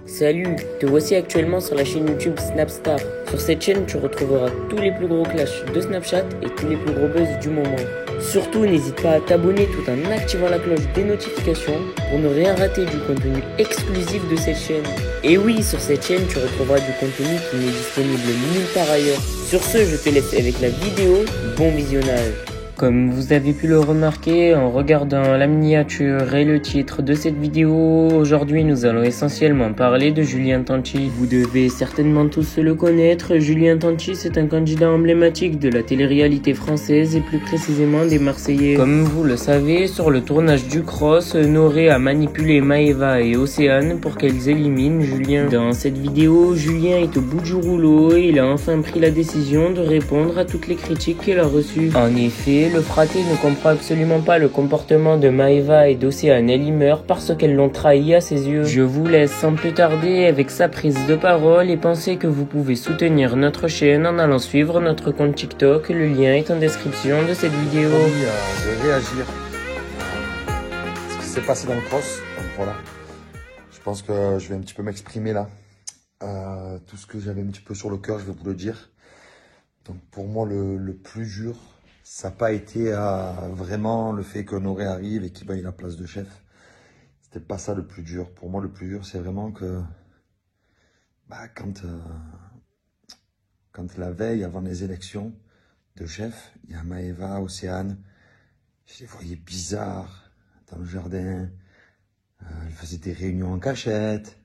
Salut, te voici actuellement sur la chaîne YouTube Snapstar. Sur cette chaîne, tu retrouveras tous les plus gros clashs de Snapchat et tous les plus gros buzz du moment. Surtout, n'hésite pas à t'abonner tout en activant la cloche des notifications pour ne rien rater du contenu exclusif de cette chaîne. Et oui, sur cette chaîne, tu retrouveras du contenu qui n'est disponible nulle part ailleurs. Sur ce, je te laisse avec la vidéo. Bon visionnage. Comme vous avez pu le remarquer en regardant la miniature et le titre de cette vidéo, aujourd'hui nous allons essentiellement parler de Julien Tanti. Vous devez certainement tous le connaître, Julien Tanti c'est un candidat emblématique de la télé-réalité française et plus précisément des Marseillais. Comme vous le savez, sur le tournage du Cross, Noré a manipulé Maëva et Océane pour qu'elles éliminent Julien. Dans cette vidéo, Julien est au bout du rouleau et il a enfin pris la décision de répondre à toutes les critiques qu'il a reçues. En effet, le fraté ne comprend absolument pas le comportement de Maëva et d'Océane Elimer parce qu'elles l'ont trahi à ses yeux. Je vous laisse sans plus tarder avec sa prise de parole et pensez que vous pouvez soutenir notre chaîne en allant suivre notre compte TikTok. Le lien est en description de cette vidéo. De réagir à ce qui s'est passé dans le cross. Donc voilà, je pense que je vais un petit peu m'exprimer là. Tout ce que j'avais un petit peu sur le cœur, je vais vous le dire. Donc pour moi, le plus dur, ça n'a pas été vraiment le fait que Noré arrive et qu'il baille la place de chef. C'était pas ça le plus dur. Pour moi, le plus dur, c'est vraiment que quand la veille, avant les élections de chef, il y a Maëva, Océane, je les voyais bizarres dans le jardin. Elles faisaient des réunions en cachette.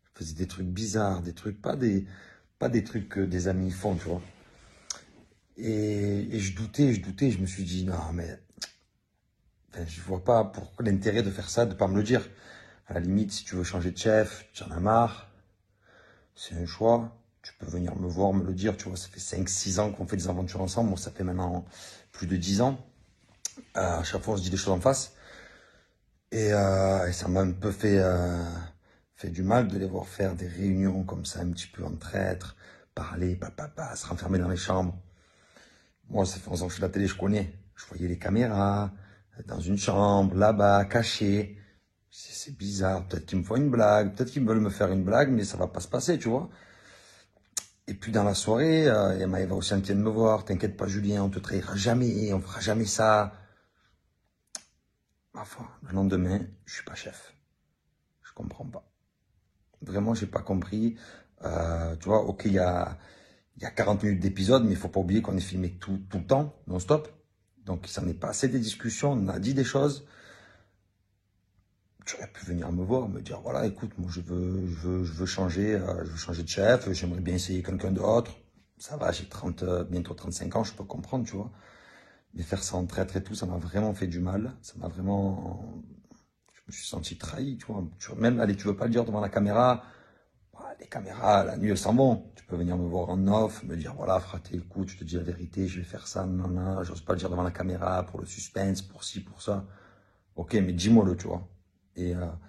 Elles faisaient des trucs bizarres, des trucs, pas des trucs que des amis font, tu vois. Et je doutais, je me suis dit, non, mais je vois pas pourquoi l'intérêt de faire ça, de pas me le dire. À la limite, si tu veux changer de chef, tu en as marre, c'est un choix, tu peux venir me voir, me le dire, tu vois, ça fait 5-6 ans qu'on fait des aventures ensemble, moi ça fait maintenant plus de 10 ans. À chaque fois, on se dit des choses en face. Et ça m'a un peu fait du mal de les voir faire des réunions comme ça, un petit peu en traître, parler, se renfermer dans les chambres. Moi, ça fait 11 ans que je suis à la télé, je connais. Je voyais les caméras, dans une chambre, là-bas, cachées. C'est bizarre. Peut-être qu'ils me font une blague, peut-être qu'ils veulent me faire une blague, mais ça va pas se passer, tu vois. Et puis dans la soirée, il y a Maëva aussi qui vient de me voir. T'inquiète pas, Julien, on te trahira jamais, on fera jamais ça. Ma foi, le lendemain, je suis pas chef. Je comprends pas. Vraiment, j'ai pas compris. Tu vois, ok, il y a 40 minutes d'épisode, mais il faut pas oublier qu'on est filmé tout le temps, non-stop. Donc, ça n'est pas assez des discussions, on a dit des choses. Tu aurais pu venir me voir, me dire, voilà, écoute, moi, je veux changer de chef, j'aimerais bien essayer quelqu'un d'autre. Ça va, j'ai bientôt 35 ans, je peux comprendre, tu vois. Mais faire ça en traître et tout, ça m'a vraiment fait du mal. Ça m'a vraiment... Je me suis senti trahi, tu vois. Même, allez, tu veux pas le dire devant la caméra. Les caméras, la nuit, elles s'en vont. Tu peux venir me voir en off, me dire, voilà, fraté, écoute, je te dis la vérité, je vais faire ça, non, j'ose pas le dire devant la caméra, pour le suspense, pour ci, pour ça. Ok, mais dis-moi-le, tu vois. Et à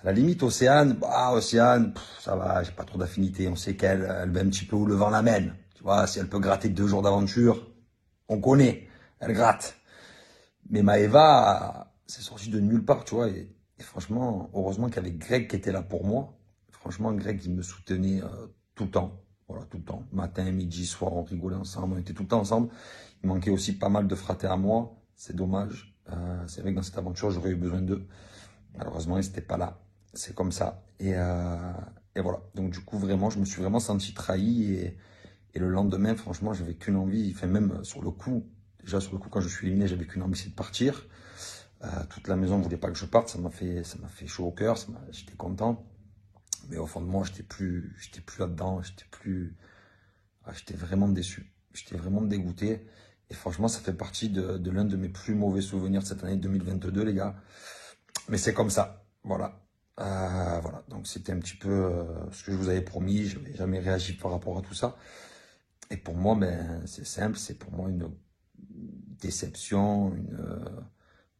la limite, Océane, Océane, ça va, j'ai pas trop d'affinité. On sait qu'elle va un petit peu où le vent l'amène. Tu vois, si elle peut gratter 2 jours d'aventure, on connaît, elle gratte. Mais Maëva, c'est sorti de nulle part, tu vois. Et franchement, heureusement qu'il y avait Greg qui était là pour moi. Franchement, Greg, il me soutenait tout le temps. Voilà, tout le temps. Matin, midi, soir, on rigolait ensemble. On était tout le temps ensemble. Il manquait aussi pas mal de fratés à moi. C'est dommage. C'est vrai que dans cette aventure, j'aurais eu besoin d'eux. Malheureusement, ils n'étaient pas là. C'est comme ça. Et voilà. Donc, du coup, vraiment, je me suis vraiment senti trahi. Et le lendemain, franchement, j'avais qu'une envie. Enfin, même sur le coup, déjà sur le coup, quand je suis éliminé, j'avais qu'une envie, c'est de partir. Toute la maison ne voulait pas que je parte. Ça m'a fait chaud au cœur. J'étais content. Mais au fond de moi, j'étais plus là-dedans, j'étais vraiment déçu. J'étais vraiment dégoûté. Et franchement, ça fait partie de l'un de mes plus mauvais souvenirs de cette année 2022, les gars. Mais c'est comme ça. Voilà. Voilà. Donc, c'était un petit peu ce que je vous avais promis. Je n'avais jamais réagi par rapport à tout ça. Et pour moi, c'est simple. C'est pour moi une déception,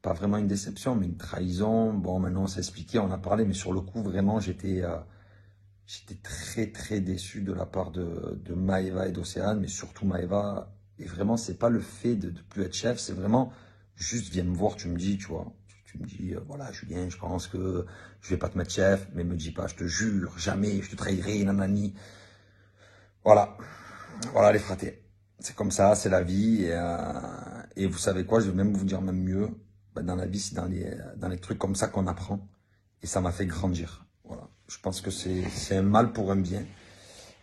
pas vraiment une déception, mais une trahison. Bon, maintenant, on s'est expliqué, on a parlé, mais sur le coup, vraiment, j'étais très déçu de la part de Maëva et d'Océane, mais surtout Maëva. Et vraiment, c'est pas le fait de plus être chef, c'est vraiment juste viens me voir, tu me dis, tu vois. Tu me dis, voilà, Julien, je pense que je vais pas te mettre chef, mais me dis pas, je te jure, jamais, je te trahirai, nanani. Voilà, voilà les fratés. C'est comme ça, c'est la vie. Et vous savez quoi, je vais même vous dire même mieux. Ben, dans la vie, c'est dans les trucs comme ça qu'on apprend. Et ça m'a fait grandir. Voilà. Je pense que c'est un mal pour un bien.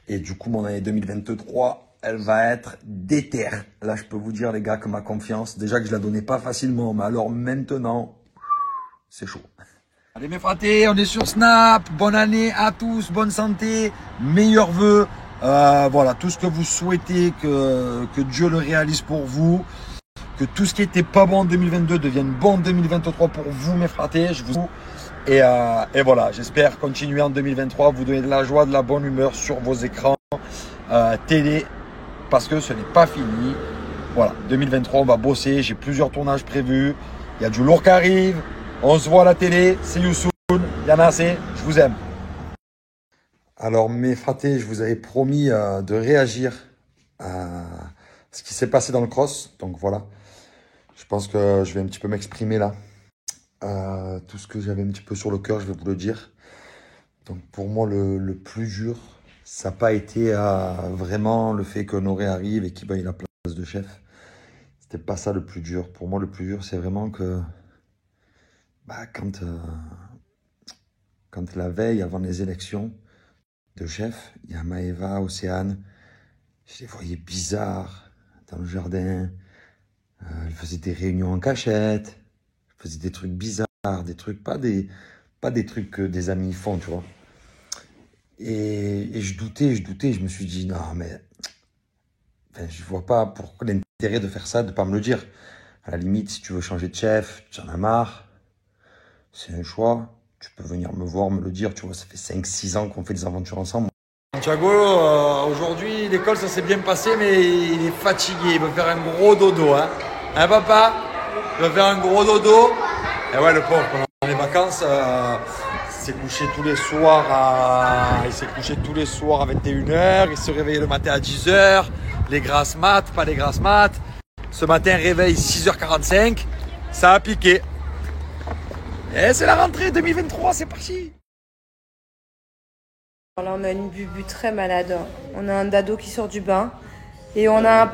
Et du coup, mon année 2023, elle va être déterre. Là, je peux vous dire, les gars, que ma confiance, déjà que je la donnais pas facilement, mais alors maintenant, c'est chaud. Allez mes fratés, on est sur Snap. Bonne année à tous, bonne santé, meilleurs vœux. Voilà, tout ce que vous souhaitez, que Dieu le réalise pour vous. Que tout ce qui était pas bon en 2022 devienne bon en 2023 pour vous mes fratés. Et voilà, j'espère continuer en 2023, vous donner de la joie, de la bonne humeur sur vos écrans télé, parce que ce n'est pas fini. Voilà, 2023, on va bosser, j'ai plusieurs tournages prévus, il y a du lourd qui arrive, on se voit à la télé, see you soon, Yann assez, je vous aime. Alors mes fratés, je vous avais promis de réagir à ce qui s'est passé dans le cross, donc voilà, je pense que je vais un petit peu m'exprimer là. Tout ce que j'avais un petit peu sur le cœur, je vais vous le dire. Donc pour moi, le plus dur, ça n'a pas été vraiment le fait qu'Honoré arrive et qu'il veuille la place de chef. C'était pas ça le plus dur. Pour moi, le plus dur, c'est vraiment que quand la veille, avant les élections de chef, il y a Maëva, Océane, je les voyais bizarres dans le jardin. Elles faisaient des réunions en cachette. Elles faisaient des trucs bizarres, des trucs, pas des trucs que des amis font, tu vois. Et je doutais, je me suis dit, non, mais je vois pas pourquoi l'intérêt de faire ça, de pas me le dire. À la limite, si tu veux changer de chef, tu en as marre, c'est un choix, tu peux venir me voir, me le dire, tu vois, ça fait 5-6 ans qu'on fait des aventures ensemble. Thiago, aujourd'hui, l'école, ça s'est bien passé, mais il est fatigué, il veut faire un gros dodo, hein. Hein, papa? Il veut faire un gros dodo. Et ouais, le pauvre, pendant les vacances, il s'est couché tous les soirs à 21h, il se réveillait le matin à 10h, les grasses maths, pas les grasses maths. Ce matin, réveil 6h45, ça a piqué. Et c'est la rentrée 2023, c'est parti. Là, on a une Bubu très malade. On a un dado qui sort du bain. Et on a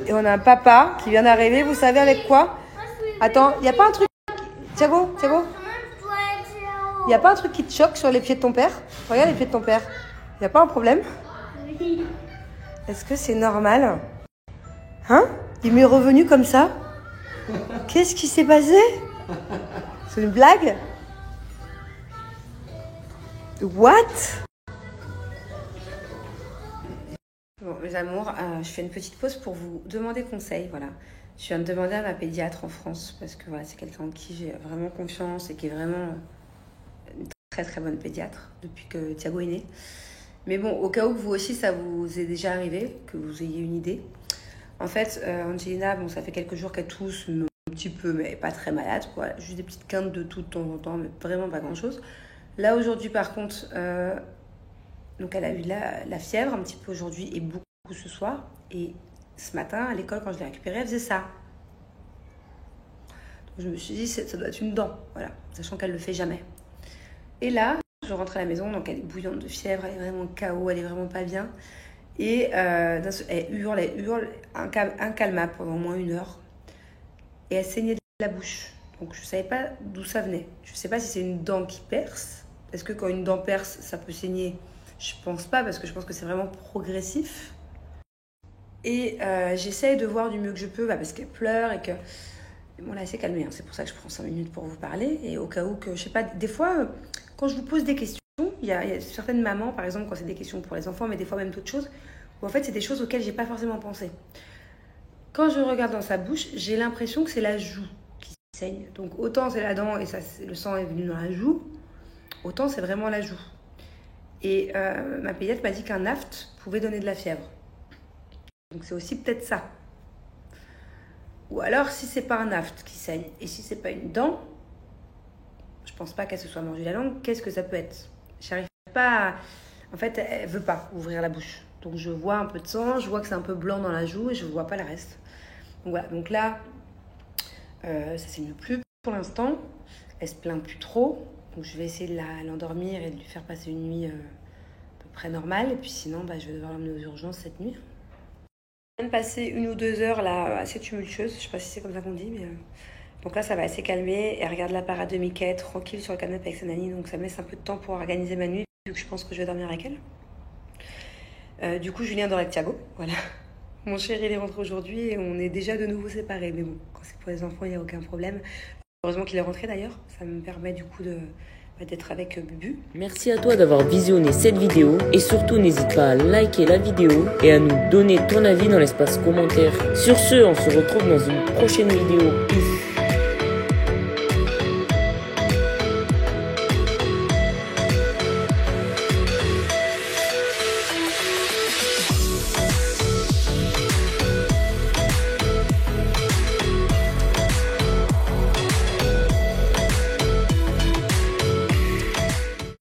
un papa qui vient d'arriver. Vous savez avec quoi? Attends, il n'y a pas un truc... Thiago, il n'y a pas un truc qui te choque sur les pieds de ton père? Regarde les pieds de ton père. Il n'y a pas un problème? Oui. Est-ce que c'est normal? Hein? Il m'est revenu comme ça? Qu'est-ce qui s'est passé? C'est une blague? What? Bon, mes amours, je fais une petite pause pour vous demander conseil, voilà. Je viens de demander à ma pédiatre en France, parce que voilà, c'est quelqu'un en qui j'ai vraiment confiance et qui est vraiment une très très bonne pédiatre depuis que Thiago est né. Mais bon, au cas où vous aussi ça vous est déjà arrivé, que vous ayez une idée. En fait, Angelina, bon, ça fait quelques jours qu'elle tousse un petit peu, mais pas très malade, quoi. Juste des petites quintes de tout de temps en temps, mais vraiment pas grand-chose. Là, aujourd'hui, par contre, donc elle a eu la fièvre un petit peu aujourd'hui et beaucoup ce soir. Et ce matin, à l'école, quand je l'ai récupérée, elle faisait ça. Donc, je me suis dit, ça doit être une dent, voilà, sachant qu'elle ne le fait jamais. Et là, je rentre à la maison, donc elle est bouillante de fièvre, elle est vraiment KO, elle est vraiment pas bien. Et elle hurle, incalmable pendant au moins 1 heure. Et elle saignait de la bouche. Donc je ne savais pas d'où ça venait. Je ne sais pas si c'est une dent qui perce. Est-ce que quand une dent perce, ça peut saigner? Je pense pas, parce que je pense que c'est vraiment progressif. Et j'essaye de voir du mieux que je peux, parce qu'elle pleure et que... Bon, là, elle s'est calmée, hein. C'est pour ça que je prends 5 minutes pour vous parler. Et au cas où que, je sais pas, des fois, quand je vous pose des questions, il y a certaines mamans, par exemple, quand c'est des questions pour les enfants, mais des fois même d'autres choses, où en fait, c'est des choses auxquelles j'ai pas forcément pensé. Quand je regarde dans sa bouche, j'ai l'impression que c'est la joue qui saigne. Donc autant c'est la dent et ça, le sang est venu dans la joue, autant c'est vraiment la joue. Et ma pédiatre m'a dit qu'un aft pouvait donner de la fièvre. Donc c'est aussi peut-être ça. Ou alors si c'est pas un aft qui saigne et si c'est pas une dent, je pense pas qu'elle se soit mordue la langue, qu'est-ce que ça peut être? J'arrive pas à... En fait, elle veut pas ouvrir la bouche. Donc je vois un peu de sang, je vois que c'est un peu blanc dans la joue et je vois pas le reste. Donc voilà, donc là, ça saigne plus. Pour l'instant, elle se plaint plus trop. Donc je vais essayer de l'endormir et de lui faire passer une nuit à peu près normale. Et puis sinon, je vais devoir l'emmener aux urgences cette nuit. Je viens de passer 1 ou 2 heures là, assez tumultueuses. Je sais pas si c'est comme ça qu'on dit, mais... Donc là, ça va assez calmer. Elle regarde la parade de Mickey, tranquille sur le canapé avec sa nanny. Donc ça me laisse un peu de temps pour organiser ma nuit, vu que je pense que je vais dormir avec elle. Du coup, Julien dort avec Thiago, voilà. Mon chéri, il est rentré aujourd'hui et on est déjà de nouveau séparés. Mais bon, quand c'est pour les enfants, il n'y a aucun problème. Heureusement qu'il est rentré d'ailleurs. Ça me permet du coup d'être avec Bubu. Merci à toi d'avoir visionné cette vidéo et surtout n'hésite pas à liker la vidéo et à nous donner ton avis dans l'espace commentaire. Sur ce, on se retrouve dans une prochaine vidéo. Peace.